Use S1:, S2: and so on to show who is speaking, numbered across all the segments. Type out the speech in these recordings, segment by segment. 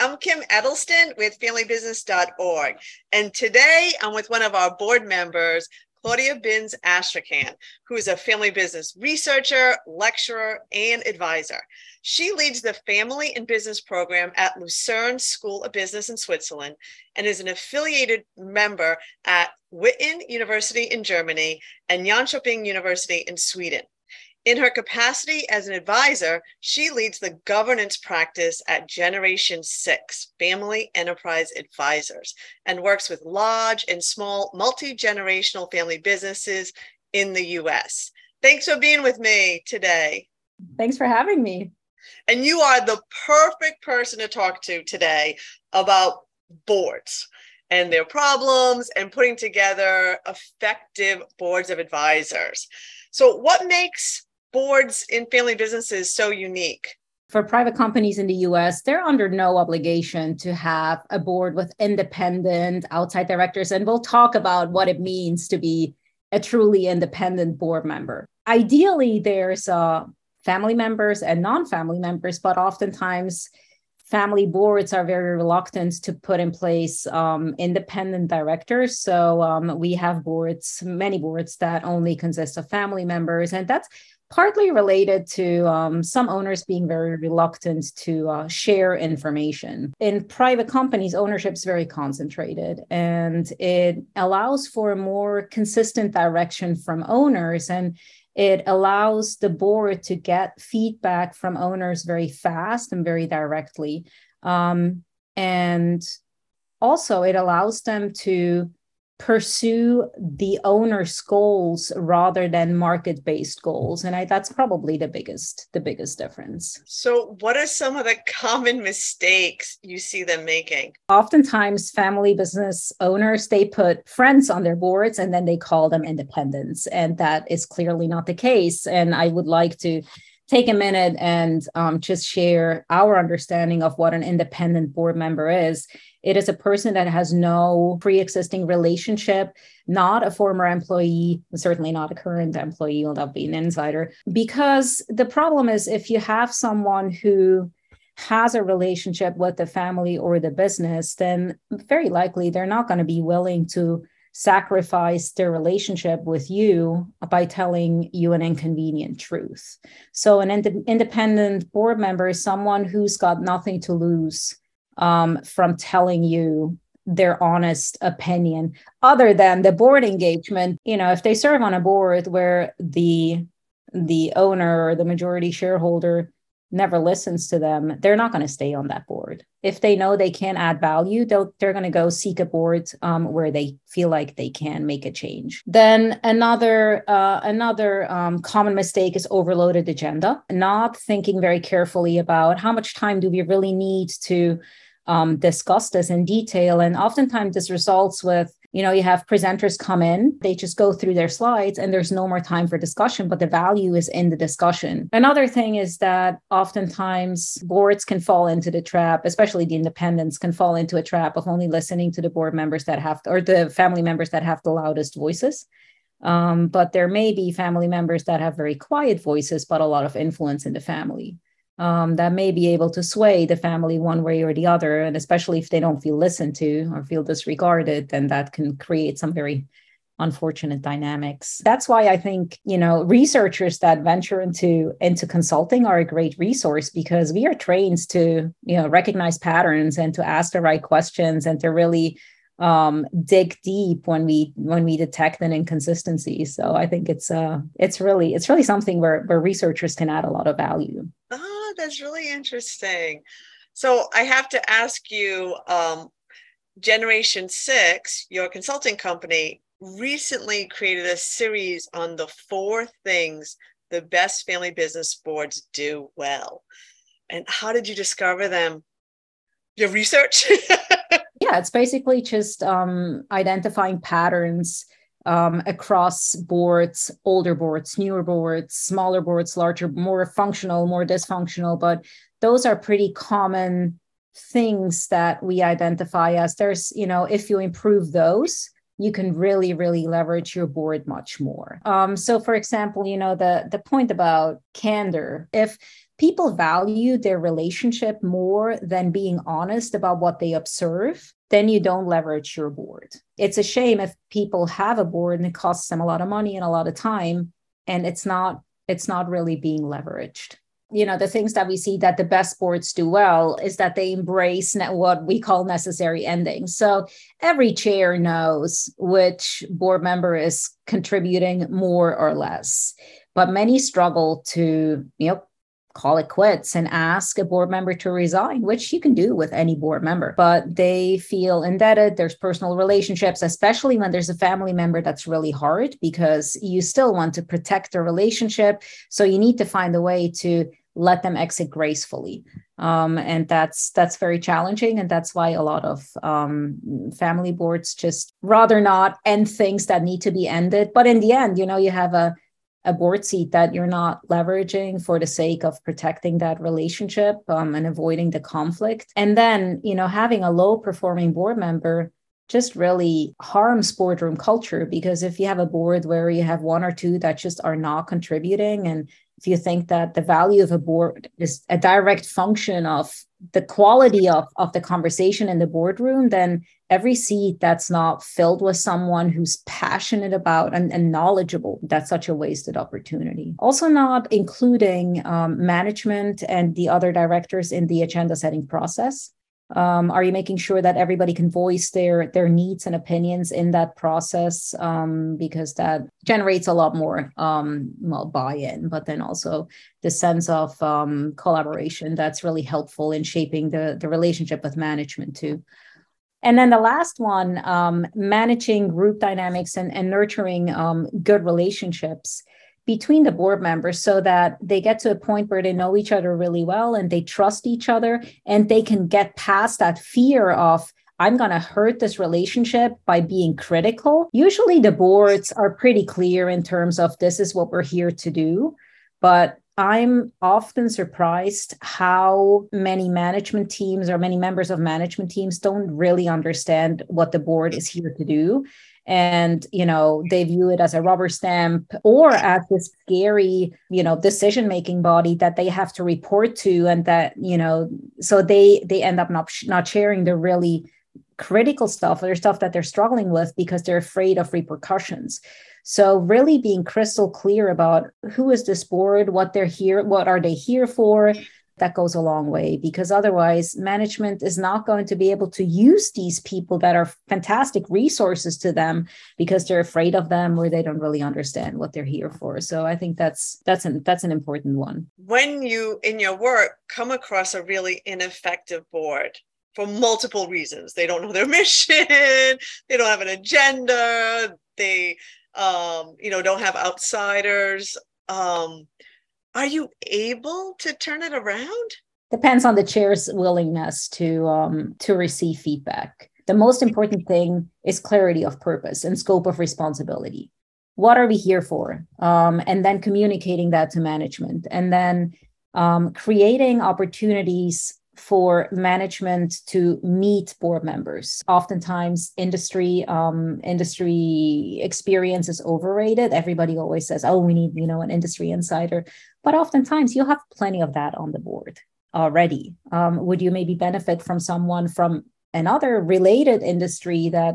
S1: I'm Kim Edelston with FamilyBusiness.org. And today I'm with one of our board members, Claudia Binz Astrachan, who is a family business researcher, lecturer, and advisor. She leads the Family and Business Program at Lucerne School of Business in Switzerland and is an affiliated member at Witten University in Germany and Jönköping University in Sweden. In her capacity as an advisor, she leads the governance practice at Generation 6 Family Enterprise Advisors and works with large and small multi-generational family businesses in the US. Thanks for being with me today.
S2: Thanks for having me.
S1: And you are the perfect person to talk to today about boards and their problems and putting together effective boards of advisors. So what makes boards in family businesses so unique?
S2: For private companies in the US, they're under no obligation to have a board with independent outside directors. And we'll talk about what it means to be a truly independent board member. Ideally, there's family members and non-family members, but oftentimes family boards are very reluctant to put in place independent directors. So we have boards, many boards that only consist of family members. And that's partly related to some owners being very reluctant to share information. In private companies, ownership is very concentrated, and it allows for a more consistent direction from owners, and it allows the board to get feedback from owners very fast and very directly. And also it allows them to pursue the owner's goals rather than market-based goals. And that's probably the biggest difference.
S1: So what are some of the common mistakes you see them making?
S2: Oftentimes, family business owners, they put friends on their boards and then they call them independents. And that is clearly not the case. And I would like to take a minute and just share our understanding of what an independent board member is. It is a person that has no pre-existing relationship, not a former employee, certainly not a current employee, will not be an insider. Because the problem is if you have someone who has a relationship with the family or the business, then very likely they're not going to be willing to sacrifice their relationship with you by telling you an inconvenient truth. So an independent board member is someone who's got nothing to lose from telling you their honest opinion, other than the board engagement. You know, if they serve on a board where the owner or the majority shareholder never listens to them, they're not going to stay on that board. If they know they can't add value, they're going to go seek a board where they feel like they can make a change. Then another common mistake is overloaded agenda, not thinking very carefully about how much time do we really need to discuss this in detail. And oftentimes this results with, you have presenters come in, they just go through their slides and there's no more time for discussion, but the value is in the discussion. Another thing is that oftentimes boards can fall into the trap, especially the independents can fall into a trap of only listening to the board members that have, or the family members that have the loudest voices. But there may be family members that have very quiet voices, but a lot of influence in the family. That may be able to sway the family one way or the other. And especially if they don't feel listened to or feel disregarded, then that can create some very unfortunate dynamics. That's why I think, researchers that venture into consulting are a great resource, because we are trained to, recognize patterns and to ask the right questions and to really dig deep when we detect an inconsistency. So I think it's really something where researchers can add a lot of value.
S1: Oh, that's really interesting. So I have to ask you, Generation 6, your consulting company, recently created a series on the 4 things the best family business boards do well. And how did you discover them? Your research?
S2: Yeah, it's basically just identifying patterns across boards, older boards, newer boards, smaller boards, larger, more functional, more dysfunctional. But those are pretty common things that we identify as there's, if you improve those, you can really, really leverage your board much more. So for example, the point about candor, if people value their relationship more than being honest about what they observe, then you don't leverage your board. It's a shame if people have a board and it costs them a lot of money and a lot of time, and it's not really being leveraged. The things that we see that the best boards do well is that they embrace what we call necessary endings. So every chair knows which board member is contributing more or less, but many struggle to, call it quits and ask a board member to resign, which you can do with any board member, but they feel indebted. There's personal relationships, especially when there's a family member. That's really hard because you still want to protect the relationship. So you need to find a way to let them exit gracefully. And that's very challenging. And that's why a lot of family boards just rather not end things that need to be ended. But in the end, you have a board seat that you're not leveraging for the sake of protecting that relationship and avoiding the conflict. And then, having a low performing board member just really harms boardroom culture, because if you have a board where you have one or two that just are not contributing, and if you think that the value of a board is a direct function of the quality of the conversation in the boardroom, then every seat that's not filled with someone who's passionate about and knowledgeable, that's such a wasted opportunity. Also, not including management and the other directors in the agenda setting process. Are you making sure that everybody can voice their needs and opinions in that process? Because that generates a lot more buy-in, but then also the sense of collaboration that's really helpful in shaping the relationship with management too. And then the last one, managing group dynamics and nurturing good relationships between the board members so that they get to a point where they know each other really well and they trust each other, and they can get past that fear of, I'm going to hurt this relationship by being critical. Usually the boards are pretty clear in terms of this is what we're here to do, but I'm often surprised how many management teams or many members of management teams don't really understand what the board is here to do. And, they view it as a rubber stamp or as this scary, decision-making body that they have to report to. And that, so they end up not sharing the really critical stuff or stuff that they're struggling with because they're afraid of repercussions. So really being crystal clear about who is this board, what are they here for, that goes a long way, because otherwise management is not going to be able to use these people that are fantastic resources to them because they're afraid of them or they don't really understand what they're here for. So I think that's an important one.
S1: When you, in your work, come across a really ineffective board for multiple reasons, they don't know their mission, they don't have an agenda, they don't have outsiders. Are you able to turn it around?
S2: Depends on the chair's willingness to receive feedback. The most important thing is clarity of purpose and scope of responsibility. What are we here for? And then communicating that to management, and then creating opportunities for management to meet board members. Oftentimes, industry experience is overrated. Everybody always says, "Oh, we need an industry insider," but oftentimes you'll have plenty of that on the board already. Would you maybe benefit from someone from another related industry that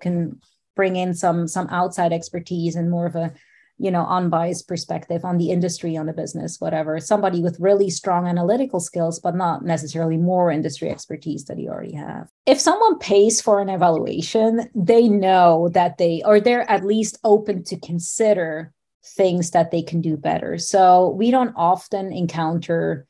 S2: can bring in some outside expertise and more of a unbiased perspective on the industry, on the business, whatever, somebody with really strong analytical skills, but not necessarily more industry expertise that you already have. If someone pays for an evaluation, they know that they're at least open to consider things that they can do better. So we don't often encounter,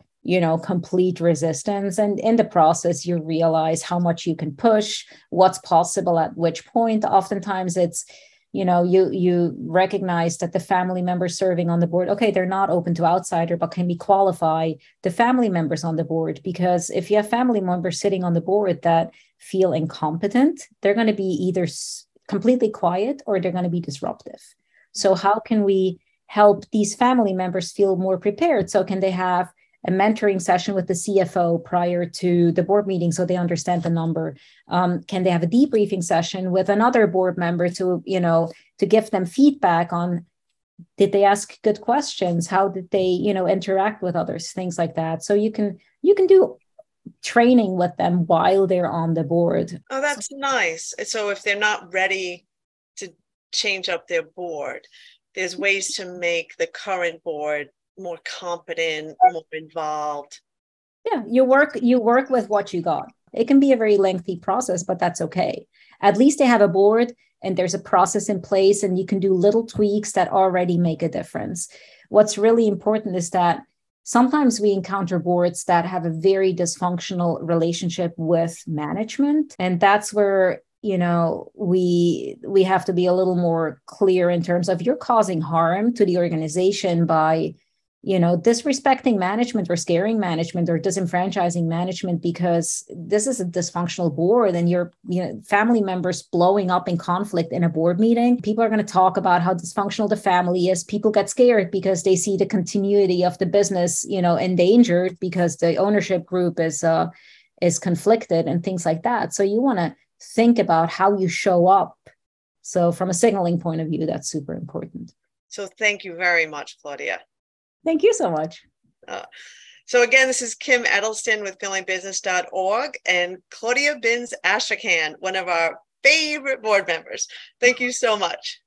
S2: complete resistance. And in the process, you realize how much you can push, what's possible at which point. Oftentimes it's, you recognize that the family members serving on the board, okay, they're not open to outsider, but can we qualify the family members on the board? Because if you have family members sitting on the board that feel incompetent, they're going to be either completely quiet or they're going to be disruptive. So how can we help these family members feel more prepared? So can they have a mentoring session with the CFO prior to the board meeting so they understand the number? Can they have a debriefing session with another board member to give them feedback on Did they ask good questions? How did they, interact with others? Things like that. So you can do training with them while they're on the board.
S1: Oh, that's nice. So if they're not ready to change up their board, there's ways to make the current board more competent, more involved.
S2: Yeah, you work with what you got. It can be a very lengthy process, but that's okay. At least they have a board and there's a process in place, and you can do little tweaks that already make a difference. What's really important is that sometimes we encounter boards that have a very dysfunctional relationship with management. And that's where, we have to be a little more clear in terms of, you're causing harm to the organization by disrespecting management or scaring management or disenfranchising management, because this is a dysfunctional board and your family members blowing up in conflict in a board meeting. People are going to talk about how dysfunctional the family is. People get scared because they see the continuity of the business, endangered because the ownership group is conflicted and things like that. So you want to think about how you show up. So from a signaling point of view, that's super important.
S1: So thank you very much, Claudia.
S2: Thank you so much.
S1: So again, this is Kim Edelston with familybusiness.org and Claudia Binz Astrachan, one of our favorite board members. Thank you so much.